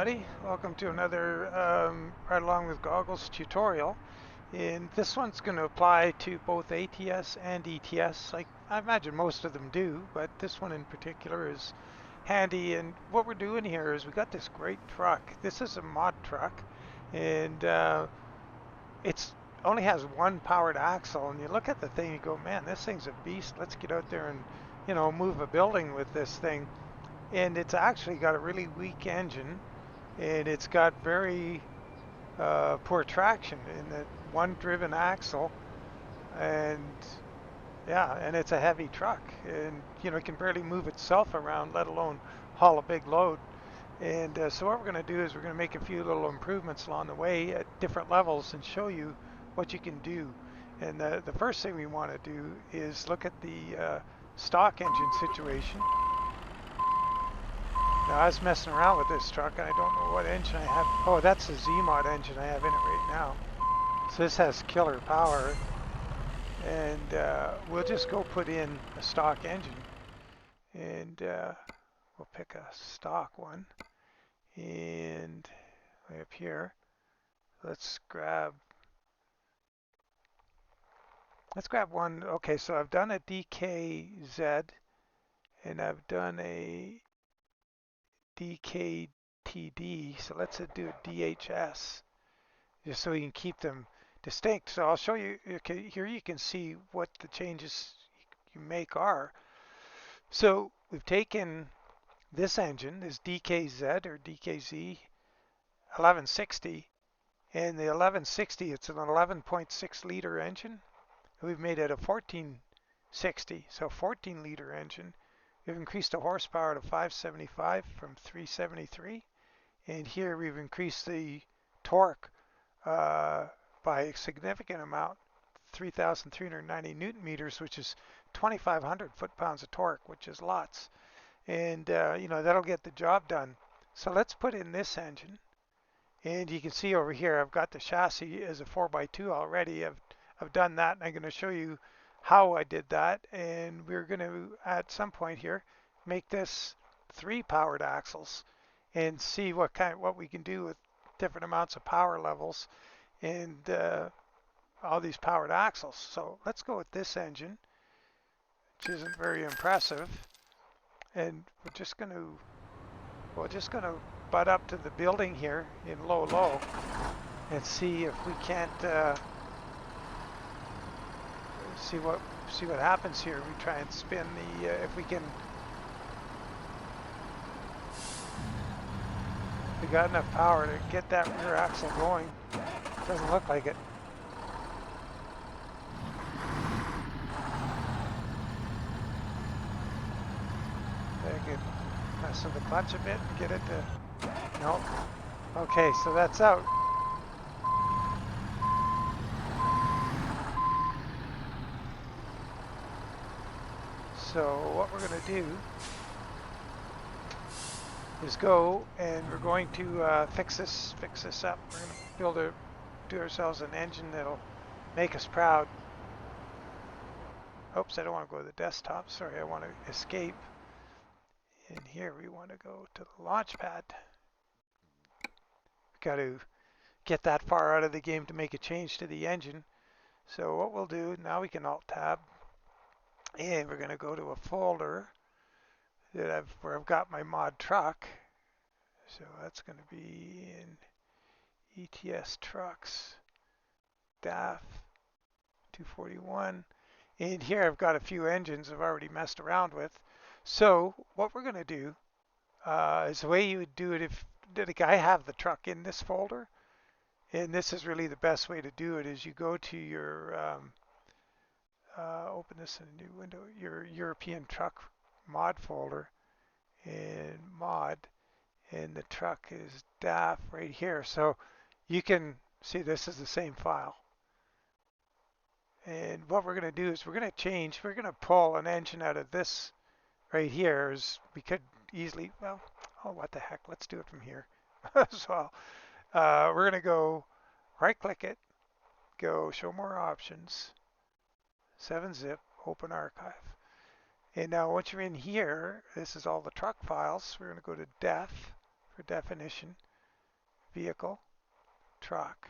everybody. Welcome to another Ride Along with Goggles tutorial. And this one's going to apply to both ATS and ETS. Like I imagine most of them do, but this one in particular is handy. And what we're doing here is we got this great truck. This is a mod truck, and it's only has one powered axle. And you look at the thing, you go, man, this thing's a beast. Let's get out there and move a building with this thing. And it's actually got a really weak engine, and it's got very poor traction in the one driven axle, and yeah, and it's a heavy truck, and it can barely move itself around, let alone haul a big load. And so what we're going to do is we're going to make a few little improvements along the way at different levels and show you what you can do. And the first thing we want to do is look at the stock engine situation. Now, I was messing around with this truck, and I don't know what engine I have. Oh, that's the Z-Mod engine I have in it right now. So this has killer power, and we'll just go put in a stock engine, and we'll pick a stock one, and way up here, let's grab one. Okay, so I've done a DKZ, and I've done a DKTD, so let's do a DHS, just so we can keep them distinct. So I'll show you, okay, here you can see what the changes you make are. So we've taken this engine, this DKZ or DKZ 1160, and the 1160, it's an 11.6 liter engine. We've made it a 1460, so 14 liter engine. We've increased the horsepower to 575 from 373. And here we've increased the torque by a significant amount, 3,390 Newton meters, which is 2,500 foot-pounds of torque, which is lots. And, that'll get the job done. So let's put in this engine. And you can see over here, I've got the chassis as a 4x2 already. I've done that, and I'm going to show you how I did that. And we're going to, at some point here, make this 3 powered axles and see what we can do with different amounts of power levels and all these powered axles. So let's go with this engine, which isn't very impressive, and we're just going to butt up to the building here in low and see if we can't see what happens here. We try and spin the if we got enough power to get that rear axle going. Doesn't look like it. I could mess with the clutch a bit and get it to. Nope. Okay, so that's out. So what we're going to do is go, and we're going to fix this up. We're going to do ourselves an engine that'll make us proud. Oops, I don't want to go to the desktop. Sorry, I want to escape. And here we want to go to the launch pad. Got to get that far out of the game to make a change to the engine. So what we'll do, now we can Alt Tab, and we're going to go to a folder that where I've got my mod truck. So that's going to be in ETS trucks, DAF 241. And here I've got a few engines I've already messed around with. So what we're going to do is the way you would do it if I have the truck in this folder. And this is really the best way to do it, is you go to your, open this in a new window, your European truck mod folder, and mod, and the truck is DAF right here. So you can see this is the same file. And what we're going to do is we're going to pull an engine out of this right here. Is we could easily, well, oh, what the heck, let's do it from here. So we're going to go right click it, go show more options, 7-zip, open archive. And now once you're in here, this is all the truck files. We're going to go to def for definition. vehicle, truck.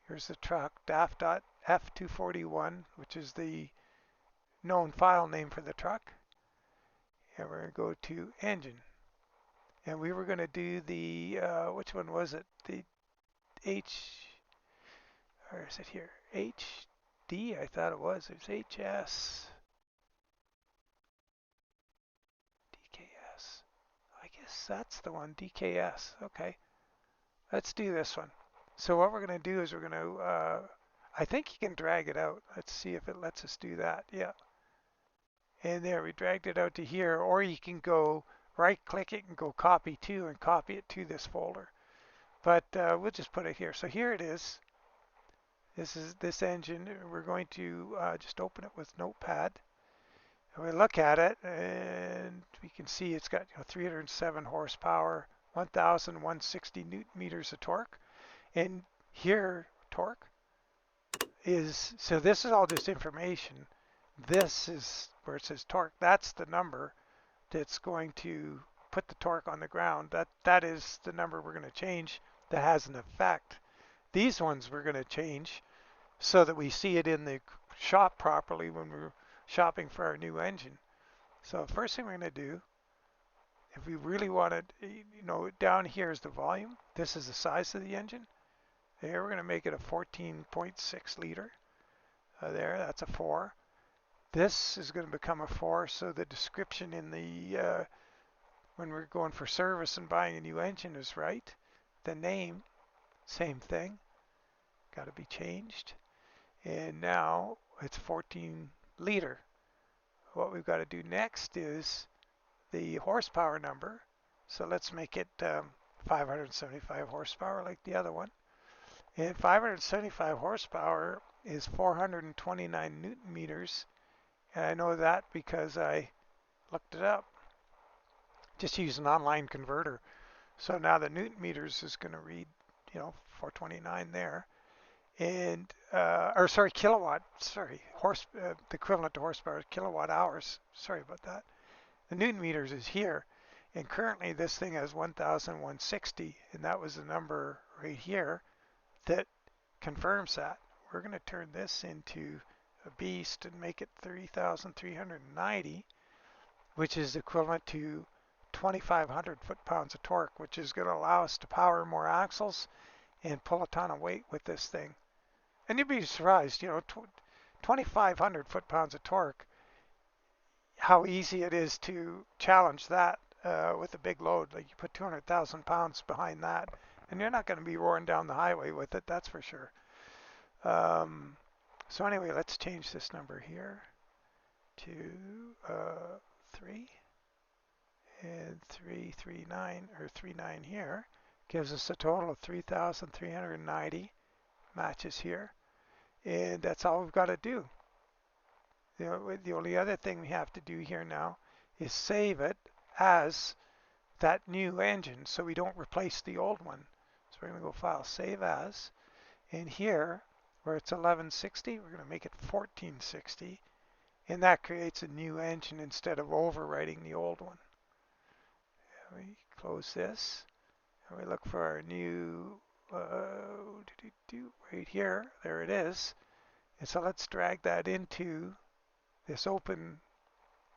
Here's the truck, DAF.F241, which is the known file name for the truck. And we're going to go to engine. And we were going to do the, which one was it? The or is it here? HD, I thought it was. It's HS. DKS. I guess that's the one, DKS. Okay. Let's do this one. So what we're going to do is we're going to, I think you can drag it out. Let's see if it lets us do that. Yeah. And there, we dragged it out to here. Or you can go right-click it and go copy to and copy it to this folder. But we'll just put it here. So here it is. This is this engine. We're going to just open it with Notepad. And we look at it, and we can see it's got 307 horsepower, 1,160 newton meters of torque. And here, torque is, so this is all just information. This is where it says torque. That's the number that's going to put the torque on the ground. That is the number we're going to change that has an effect. These ones we're going to change so that we see it in the shop properly when we're shopping for our new engine. So first thing we're going to do, if we really want it, down here is the volume. This is the size of the engine. There, we're going to make it a 14.6 liter. There, that's a 4. This is going to become a 4, so the description in the, when we're going for service and buying a new engine is right. The name, same thing, got to be changed. And now it's 14 liter. What we've got to do next is the horsepower number. So let's make it 575 horsepower like the other one. And 575 horsepower is 429 newton meters. And I know that because I looked it up. Just use an online converter. So now the newton meters is going to read, 429 there. And, or sorry, kilowatt, sorry, the equivalent to horsepower is kilowatt hours. Sorry about that. The newton meters is here. And currently this thing has 1,160. And that was the number right here that confirms that. We're going to turn this into a beast and make it 3,390, which is equivalent to 2,500 foot-pounds of torque, which is going to allow us to power more axles and pull a ton of weight with this thing. And you'd be surprised, 2,500 foot-pounds of torque, how easy it is to challenge that with a big load. Like you put 200,000 pounds behind that, and you're not going to be roaring down the highway with it, that's for sure. So anyway, let's change this number here to 3 and 339 or 39 here. Gives us a total of 3,390 matches here. And that's all we've got to do. The only other thing we have to do here now is save it as that new engine so we don't replace the old one. So we're going to go File, Save As. And here, where it's 1160, we're going to make it 1460. And that creates a new engine instead of overwriting the old one. And we close this. And we look for our new, right here. There it is. And so let's drag that into this open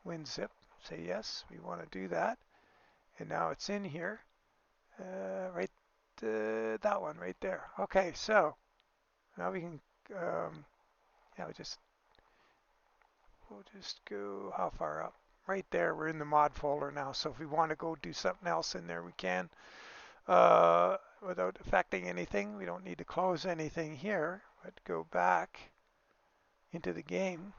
WinZip. Say yes, we want to do that. And now it's in here. Right, that one right there. Okay, so now we can, yeah, we'll just go, how far up? Right there, we're in the mod folder now. So if we want to go do something else in there, we can. Without affecting anything, we don't need to close anything here, but go back into the game.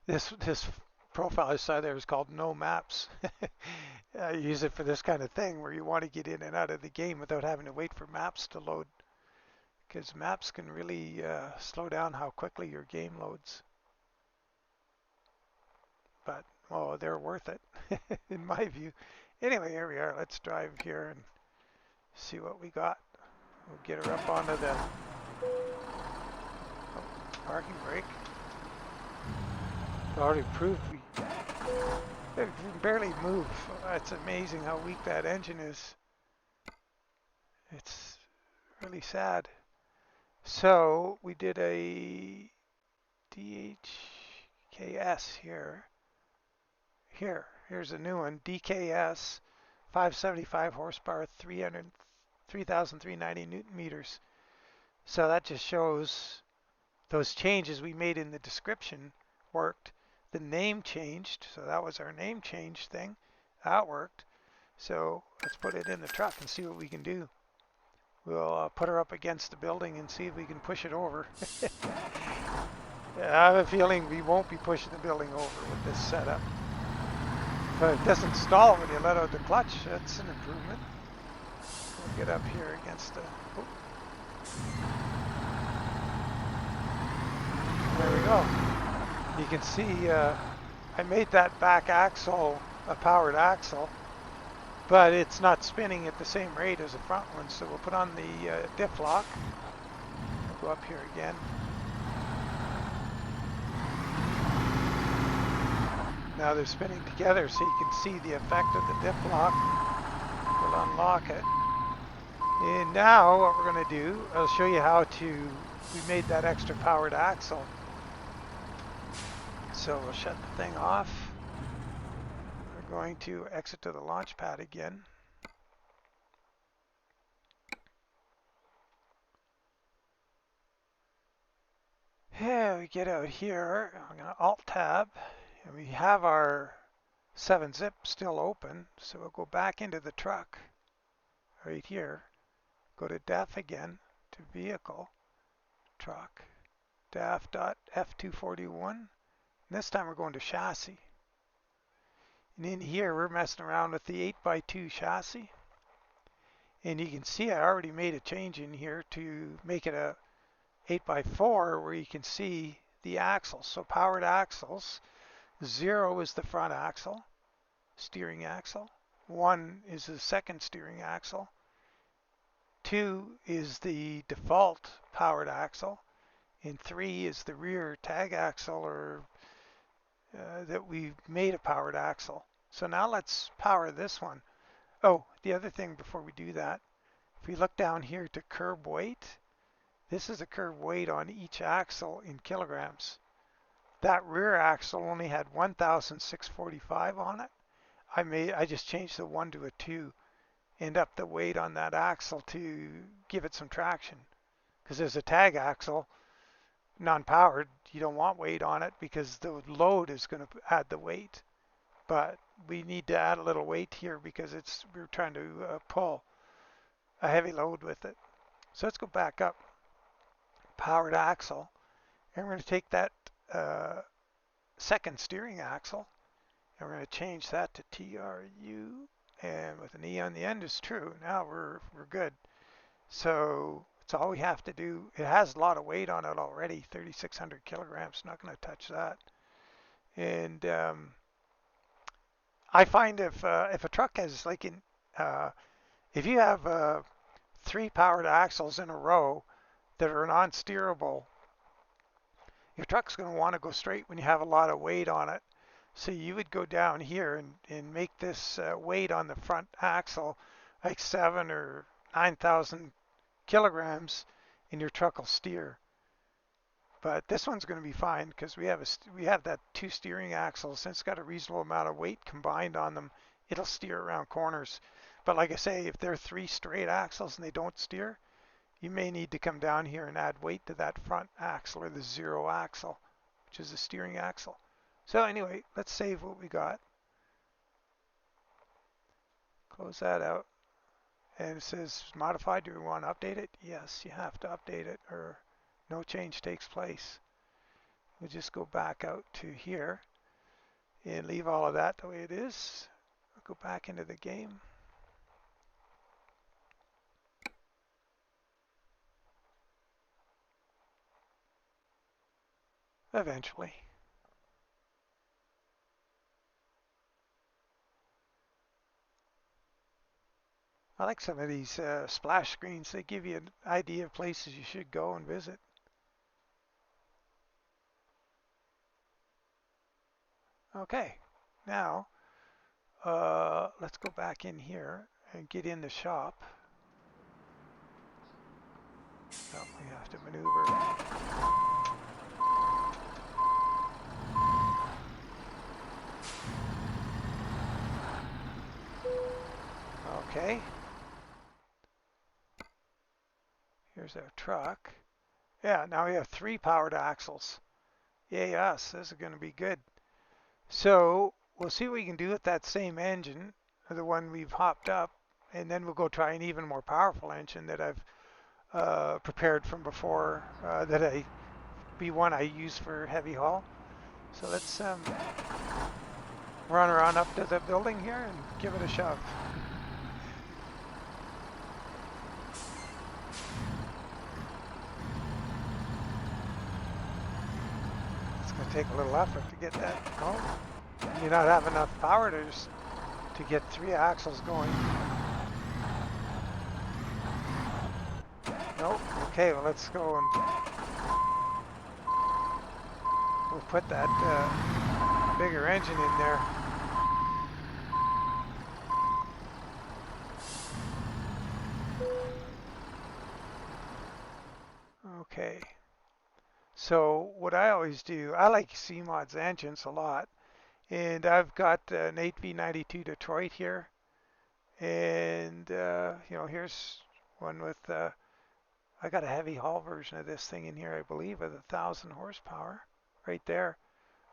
This profile I saw there is called No Maps. I use it for this kind of thing where you want to get in and out of the game without having to wait for maps to load, because maps can really slow down how quickly your game loads. But, oh, they're worth it, in my view. Anyway, here we are. Let's drive here and see what we got. We'll get her up onto the parking brake. Already proved we It can barely move. It's amazing how weak that engine is. It's really sad. So we did a DHKS here. Here's a new one. DKS, 575 horsepower, 3,390 Newton meters. So that just shows those changes we made in the description worked. The name changed, so that was our name change thing. That worked. So let's put it in the truck and see what we can do. We'll put her up against the building and see if we can push it over. I have a feeling we won't be pushing the building over with this setup. But it doesn't stall when you let out the clutch. That's an improvement. We'll get up here against the... Oh. There we go. You can see I made that back axle a powered axle, but it's not spinning at the same rate as the front one. So we'll put on the diff lock. We'll go up here again. Now they're spinning together, so you can see the effect of the diff lock. We'll unlock it. And now what we're going to do, I'll show you how we made that extra powered axle. So we'll shut the thing off. We're going to exit to the launch pad again. Yeah, we get out here. I'm going to Alt-Tab. And we have our 7-zip still open. So we'll go back into the truck right here. Go to DEF again, to Vehicle, Truck, DEF.F241. This time we're going to Chassis. And in here we're messing around with the 8x2 chassis. And you can see I already made a change in here to make it a 8x4 where you can see the axles. So powered axles. 0 is the front axle, steering axle. 1 is the second steering axle. 2 is the default powered axle. And 3 is the rear tag axle, or that we've made a powered axle. So now let's power this one. Oh, the other thing before we do that, if we look down here to curb weight, this is a curb weight on each axle in kilograms. That rear axle only had 1,645 on it. I just changed the 1 to a 2 and up the weight on that axle to give it some traction. Because there's a tag axle, non-powered, you don't want weight on it because the load is going to add the weight. But we need to add a little weight here because we're trying to pull a heavy load with it. So let's go back up. Powered axle. And we're going to take that second steering axle and we're going to change that to TRU, and with an E on the end is true. Now we're good. So it's all we have to do. It has a lot of weight on it already, 3,600 kilograms. Not going to touch that. And I find if a truck has if you have 3 powered axles in a row that are non-steerable, your truck's going to want to go straight when you have a lot of weight on it. So you would go down here and make this weight on the front axle like 7 or 9,000 kilograms, and your truck will steer. But this one's going to be fine because we have that 2 steering axles. Since it's got a reasonable amount of weight combined on them, it'll steer around corners. But like I say, if they're 3 straight axles and they don't steer, you may need to come down here and add weight to that front axle, or the 0 axle, which is the steering axle. So anyway, let's save what we got. Close that out. And it says modified. Do we want to update it? Yes, you have to update it or no change takes place. We'll just go back out to here and leave all of that the way it is. We'll go back into the game. Eventually. I like some of these splash screens. They give you an idea of places you should go and visit. Okay, Now, let's go back in here and get in the shop. Oh, we have to maneuver. Okay. Here's our truck. Yeah, now we have 3 powered axles. Yay us, this is going to be good. So we'll see what we can do with that same engine, the one we've hopped up, and then we'll go try an even more powerful engine that I've prepared from before, be one I use for heavy haul. So let's run around up to the building here and give it a shove. It's going to take a little effort to get that going. You not have enough power to get 3 axles going. Nope. Okay, well let's go and we'll put that bigger engine in there. Okay. So what I always do, I like CMOD's engines a lot, and I've got an 8V92 Detroit here, and you know, here's one with I got a heavy haul version of this thing in here, I believe, with 1,000 horsepower right there,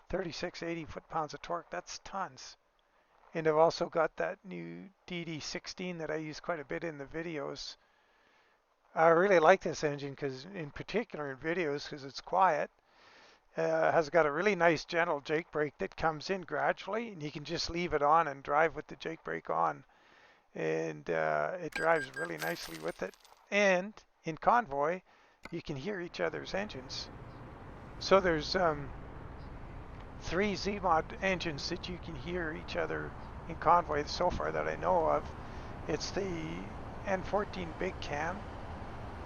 3680 foot-pounds of torque. That's tons. And I've also got that new DD16 that I use quite a bit in the videos. I really like this engine because, in particular in videos, because it's quiet. Has got a really nice gentle jake brake that comes in gradually, and you can just leave it on and drive with the jake brake on, and it drives really nicely with it. And in convoy, you can hear each other's engines. So there's 3 ZMod engines that you can hear each other in convoy so far that I know of. It's the N14 Big Cam,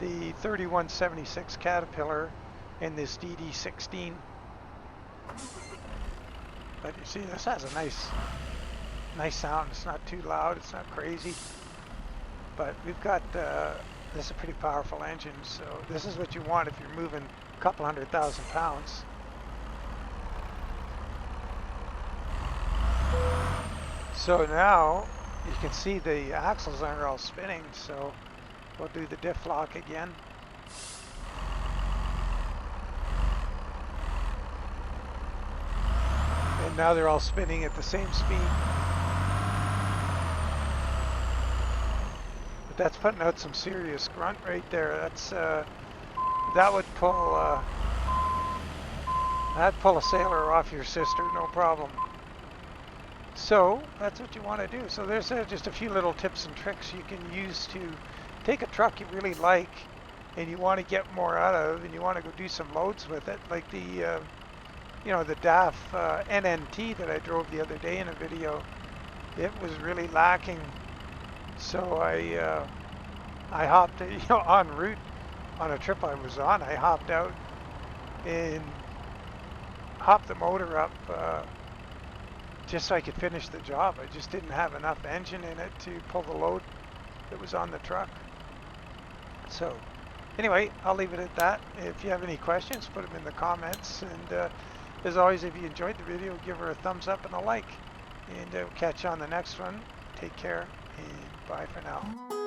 the 3176 Caterpillar, and this DD16. But you see, this has a nice sound. It's not too loud, it's not crazy. But we've got this is a pretty powerful engine, so this is what you want if you're moving a couple 100,000 pounds. So now you can see the axles aren't all spinning, so we'll do the diff lock again. And now they're all spinning at the same speed. But that's putting out some serious grunt right there. That's that would pull that'd pull a sailor off your sister, no problem. So that's what you want to do. So there's just a few little tips and tricks you can use to take a truck you really like and you want to get more out of, and you want to go do some loads with it, like the you know, the DAF NNT that I drove the other day in a video. It was really lacking, so I hopped, you know, en route on a trip I was on. I hopped out and hopped the motor up just so I could finish the job. I just didn't have enough engine in it to pull the load that was on the truck. So anyway, I'll leave it at that. If you have any questions, put them in the comments. And as always, if you enjoyed the video, give her a thumbs up and a like. And we'll catch you on the next one. Take care and bye for now.